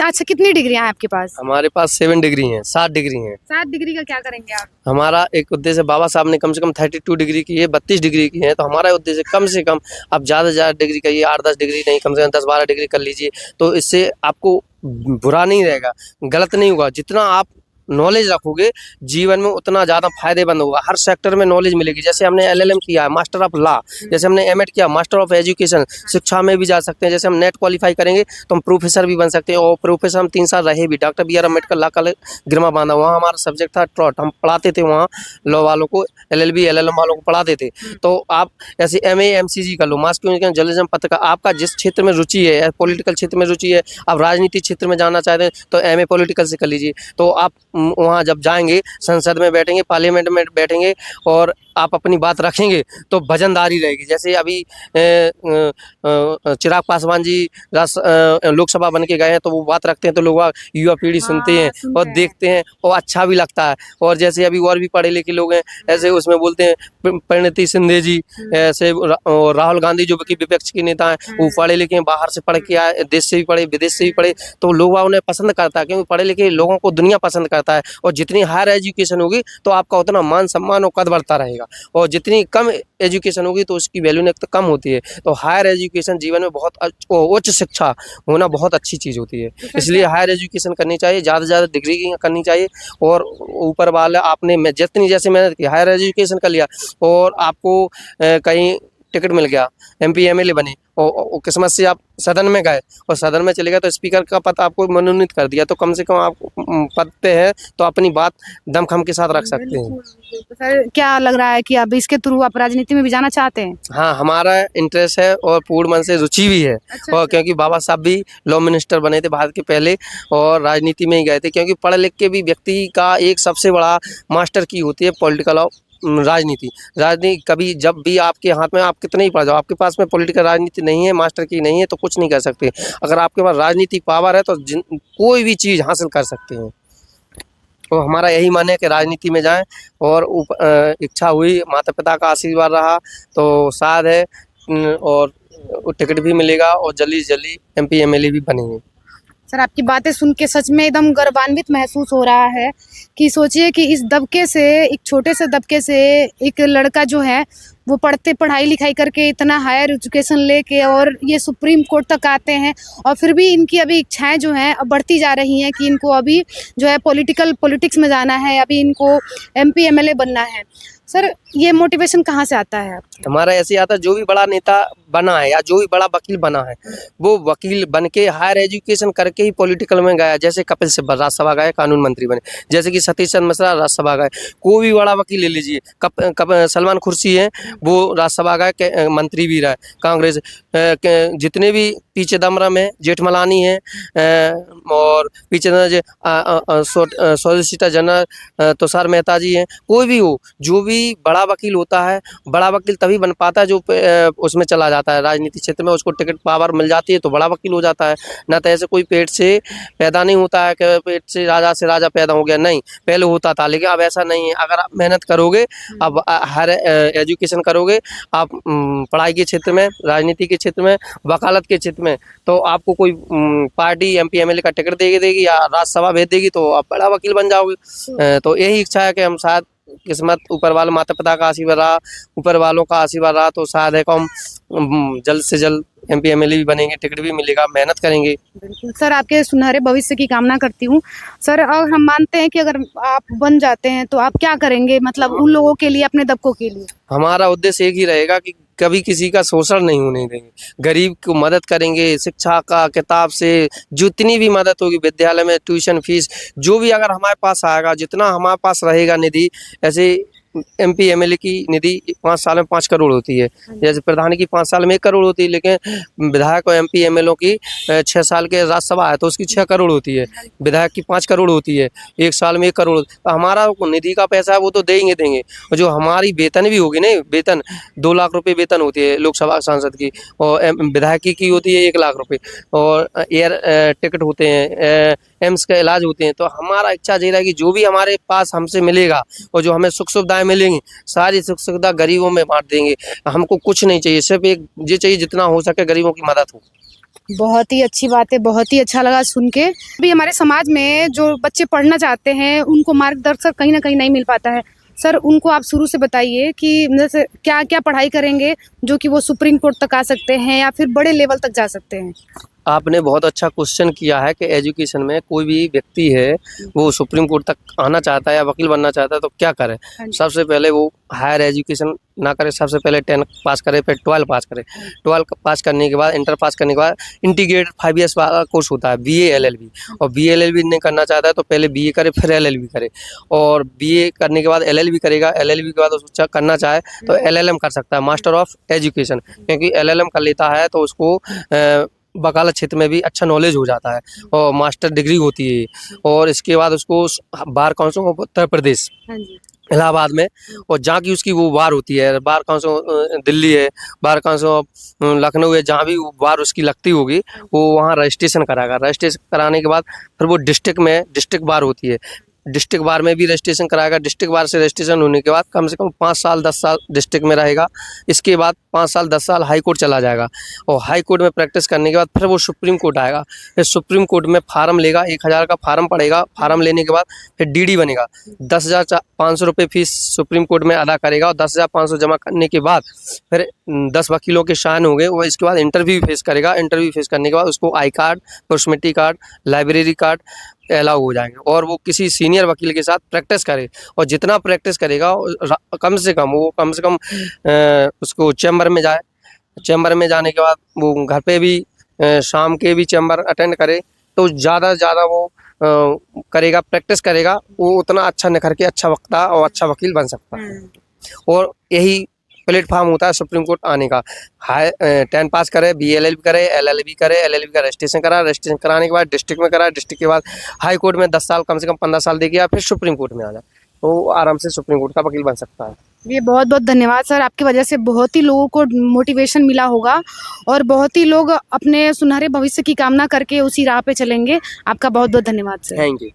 अच्छा, कितनी डिग्रियां हैं आपके पास? हमारे पास 7 डिग्री हैं, 7 डिग्री हैं। 7 डिग्री का क्या करेंगे आप? हमारा एक उद्देश्य, बाबा साहब ने कम से कम 32 डिग्री की है, 32 डिग्री की है, तो हमारा उद्देश्य कम से कम, आप ज़्यादा से ज़्यादा डिग्री करिए, 8-10 डिग्री नहीं, कम से कम 10-12 डिग्री कर लीजिए, तो इससे आपको बुरा नहीं रहेगा, गलत नहीं होगा। जितना आप नॉलेज रखोगे जीवन में उतना ज़्यादा फायदेमंद होगा। हर सेक्टर में नॉलेज मिलेगी। जैसे हमने एलएलएम किया है, मास्टर ऑफ लॉ, जैसे हमने एमएड किया, मास्टर ऑफ एजुकेशन, शिक्षा में भी जा सकते हैं। जैसे हम नेट क्वालिफाई करेंगे तो हम प्रोफेसर भी बन सकते हैं, और प्रोफेसर हम 3 साल रहे भी। Doctor B R Ambedkar law college गिरमा बांधा, वहाँ हमारा सब्जेक्ट था ट्रॉट, हम पढ़ाते थे वहाँ लॉ वालों को, एलएलबी एलएलएम वालों को पढ़ाते थे। तो आप ऐसे एमए एमसीजी कर लो, मास कम्युनिकेशन जर्नलिज्म पत्रकार, आपका जिस क्षेत्र में रुचि है, पॉलिटिकल क्षेत्र में रुचि है, आप राजनीति क्षेत्र में जाना चाहते हैं तो एमए पॉलिटिकल से कर लीजिए। तो आप वहाँ जब जाएंगे, संसद में बैठेंगे, पार्लियामेंट में बैठेंगे और आप अपनी बात रखेंगे तो वजनदारी रहेगी। जैसे अभी चिराग पासवान जी लोकसभा बन के गए हैं, तो वो बात रखते हैं तो लोग युवा पीढ़ी सुनते हैं और देखते हैं और अच्छा भी लगता है। और जैसे अभी और भी पढ़े लिखे लोग हैं, ऐसे उसमें बोलते हैं परिणति शिंदे जी, ऐसे राहुल गांधी जो कि विपक्ष के नेता हैं, वो पढ़े लिखे हैं, बाहर से पढ़ के आए, देश से भी पढ़े, विदेश से भी पढ़े, तो लोग उन्हें पसंद करता है, क्योंकि पढ़े लिखे लोगों को दुनिया पसंद करता है। और जितनी हायर एजुकेशन होगी तो आपका उतना मान सम्मान और कद बढ़ता रहेगा, और जितनी कम एजुकेशन होगी तो उसकी वैल्यू नेक्स्ट कम होती है। तो हायर एजुकेशन जीवन में बहुत उच्च शिक्षा होना बहुत अच्छी चीज़ होती है, इसलिए हायर एजुकेशन करनी चाहिए, ज़्यादा से ज़्यादा डिग्री करनी चाहिए। और ऊपर वाला आपने जितनी जैसे मेहनत की, हायर एजुकेशन कर लिया और आपको कहीं टिकट मिल गया, एमपी एमएलए बने, और किस्मत से आप सदन में गए और सदन में चले गए तो स्पीकर का पद आपको मनोनीत कर दिया, तो कम से कम आप पद पे है तो अपनी बात दमखम के साथ रख सकते हैं। तो सर, क्या लग रहा है कि अब इसके थ्रू आप राजनीति में भी जाना चाहते हैं? हाँ, हमारा इंटरेस्ट है और पूर्ण मन से रुचि भी है। और क्योंकि बाबा साहब भी लॉ मिनिस्टर बने थे भारत के पहले, और राजनीति में ही गए थे, क्योंकि पढ़ लिख के भी व्यक्ति का एक सबसे बड़ा मास्टर की होती है पॉलिटिकल और राजनीति। राजनीति कभी जब भी आपके हाथ में, आप कितने ही पढ़ जाओ, आपके पास में पॉलिटिकल राजनीति नहीं है, मास्टर की नहीं है, तो कुछ नहीं कर सकते। अगर आपके पास राजनीतिक पावर है तो कोई भी चीज़ हासिल कर सकते हैं। तो हमारा यही मन है कि राजनीति में जाएं, और इच्छा हुई, माता पिता का आशीर्वाद रहा तो शायद है, और टिकट भी मिलेगा और जल्दी से जल्दी एमपी एमएलए भी बनेंगे। सर, आपकी बातें सुन के सच में एकदम गर्वान्वित महसूस हो रहा है कि सोचिए कि इस दबके से, एक छोटे से दबके से एक लड़का जो है वो पढ़ाई लिखाई करके इतना हायर एजुकेशन लेके और ये सुप्रीम कोर्ट तक आते हैं, और फिर भी इनकी अभी इच्छाएं जो हैं अब बढ़ती जा रही हैं कि इनको अभी जो है पॉलिटिक्स में जाना है, अभी इनको एमपी एमएलए बनना है। सर, ये मोटिवेशन कहाँ से आता है? हमारा ऐसे आता है, जो भी बड़ा नेता बना है या जो भी बड़ा वकील बना है, वो वकील बन के हायर एजुकेशन करके ही पॉलिटिकल में गया। जैसे कपिल सिब्बल राज्यसभा गए, कानून मंत्री बने, जैसे कि सतीश चंद्र मिश्रा राज्यसभा गए। कोई भी बड़ा वकील ले लीजिए, सलमान खुर्शी हैं, वो राज्यसभा गए, मंत्री भी रहे कांग्रेस जितने भी पीछे दमरम है, जेठमलानी है, और पीछे सॉलिसिटर जनरल तुषार मेहता जी हैं। कोई भी हो, जो भी बड़ा वकील होता है, बड़ा वकील तभी बन पाता है जो उसमें चला जाता है राजनीतिक क्षेत्र में, उसको टिकट पावर मिल जाती है तो बड़ा वकील हो जाता है। ना तो ऐसे कोई पेट से पैदा नहीं होता है कि पेट से राजा पैदा हो गया, नहीं, पहले होता था, लेकिन अब ऐसा नहीं है। अगर आप मेहनत करोगे, अब हर एजुकेशन करोगे, आप पढ़ाई के क्षेत्र में, राजनीति के क्षेत्र में, वकालत के क्षेत्र में, तो आपको कोई पार्टी एमपी एमएलए का टिकट देगी या राज्यसभा भेज देगी तो आप बड़ा वकील बन जाओगे। तो यही इच्छा है कि हम शायद किस्मत, ऊपर वाले माता पिता का आशीर्वाद रहा, ऊपर वालों का आशीर्वाद रहा, तो शायद है कि हम जल्द से जल्द एमपी एमएलए भी बनेंगे, टिकट भी मिलेगा, मेहनत करेंगे। बिल्कुल सर, आपके सुनहरे भविष्य की कामना करती हूँ सर। और हम मानते हैं कि अगर आप बन जाते हैं तो आप क्या करेंगे, मतलब उन लोगों के लिए, अपने दबकों के लिए? हमारा उद्देश्य एक ही रहेगा कि कभी किसी का शोषण नहीं होने देंगे, गरीब को मदद करेंगे, शिक्षा का, किताब से जितनी भी मदद होगी, विद्यालय में ट्यूशन फीस, जो भी अगर हमारे पास आएगा, जितना हमारे पास रहेगा निधि, ऐसे एमपी एमएलए की निधि 5 साल में 5 करोड़ होती है, जैसे प्रधान की 5 साल में 1 करोड़ होती है, लेकिन विधायक और एमपी एमएलए की 6 साल के राज्यसभा है तो उसकी 6 करोड़ होती है, विधायक की 5 करोड़ होती है, 1 साल में 1 करोड़। तो हमारा निधि का पैसा है वो तो देंगे, और जो हमारी वेतन भी होगी ना, वेतन 2 लाख रुपये वेतन होती है लोकसभा सांसद की, और विधायक की होती है 1 लाख रुपये, और एयर टिकट होते हैं, एम्स का इलाज होते हैं। तो हमारा इच्छा यही रहेगी जो भी हमारे पास हमसे मिलेगा और जो हमें सुख सुविधाएं मिलेंगी, सारी सुख सुविधा गरीबों में बांट देंगे। हमको कुछ नहीं चाहिए, सिर्फ एक ये चाहिए जितना हो सके गरीबों की मदद हो। बहुत ही अच्छी बात है, बहुत ही अच्छा लगा सुन के। अभी हमारे समाज में जो बच्चे पढ़ना चाहते हैं उनको मार्गदर्शक कहीं ना कहीं नहीं मिल पाता है। सर, उनको आप शुरू से बताइए कि जैसे क्या क्या पढ़ाई करेंगे जो कि वो सुप्रीम कोर्ट तक आ सकते हैं या फिर बड़े लेवल तक जा सकते हैं। आपने बहुत अच्छा क्वेश्चन किया है कि एजुकेशन में कोई भी व्यक्ति है वो सुप्रीम कोर्ट तक आना चाहता है या वकील बनना चाहता है तो क्या करे। हाँ जी। सबसे पहले वो हायर एजुकेशन ना करे, सबसे पहले 10 पास करे, फिर 12 पास करे। 12 पास करने के बाद, इंटर पास करने के बाद इंटीग्रेटेड 5 ईयर्स वाला कोर्स होता है बीए एलएलबी। और बीए एलएलबी नहीं करना चाहता है तो पहले बीए करे फिर एलएलबी करे, और बीए करने के बाद एलएलबी करेगा। एलएलबी के बाद उसको करना चाहे तो एलएलएम कर सकता है, मास्टर ऑफ एजुकेशन, क्योंकि एलएलएम कर लेता है तो उसको वकालत क्षेत्र में भी अच्छा नॉलेज हो जाता है और मास्टर डिग्री होती है। और इसके बाद उसको bar council of Uttar Pradesh हाँ जी। इलाहाबाद में, और जहाँ की उसकी वो बार होती है, बार काउंसिल दिल्ली है, बार काउंसिल ऑफ लखनऊ है, जहाँ भी वो बार उसकी लगती होगी वो वहाँ रजिस्ट्रेशन कराएगा। रजिस्ट्रेशन कराने के बाद फिर वो डिस्ट्रिक्ट में डिस्ट्रिक्ट बार होती है, डिस्ट्रिक्ट बार में भी रजिस्ट्रेशन कराएगा। डिस्ट्रिक्ट बार से रजिस्ट्रेशन होने के बाद कम से कम 5 साल 10 साल डिस्ट्रिक्ट में रहेगा। इसके बाद 5 साल 10 साल हाई कोर्ट चला जाएगा, और हाई कोर्ट में प्रैक्टिस करने के बाद फिर वो सुप्रीम कोर्ट आएगा। फिर सुप्रीम कोर्ट में फार्म लेगा, 1000 का फार्म पड़ेगा। फार्म लेने के बाद फिर डीडी बनेगा। 10,500 रुपये फीस सुप्रीम कोर्ट में अदा करेगा, और 10,500 जमा करने के बाद फिर 10 वकीलों के साइन होंगे। और इसके बाद इंटरव्यू फेस करेगा। इंटरव्यू फेस करने के बाद उसको I card, proximity card, library card allow हो जाएंगे, और वो किसी सीनियर वकील के साथ प्रैक्टिस करे। और जितना प्रैक्टिस करेगा कम से कम उसको चैम्बर में जाए। चैम्बर में जाने के बाद वो घर पे भी शाम के भी चैम्बर अटेंड करे, तो ज़्यादा से ज़्यादा वो करेगा, प्रैक्टिस करेगा, वो उतना अच्छा निखर के अच्छा वक्ता और अच्छा वकील बन सकता है। और यही प्लेटफॉर्म होता है सुप्रीम कोर्ट आने का। 10 पास करे, बीएलएलबी करे, एलएलबी करे, एलएलबी का रजिस्ट्रेशन करा, रजिस्ट्रेशन कराने के बाद डिस्ट्रिक्ट में करा, डिस्ट्रिक्ट के बाद हाई कोर्ट में 10 साल कम से कम 15 साल दे गया, फिर सुप्रीम कोर्ट में आ जाए, तो आराम से सुप्रीम कोर्ट का वकील बन सकता है। ये बहुत बहुत धन्यवाद सर, आपकी वजह से बहुत ही लोगों को मोटिवेशन मिला होगा और बहुत ही लोग अपने सुनहरे भविष्य की कामना करके उसी राह पे चलेंगे। आपका बहुत बहुत धन्यवाद सर। Thank you.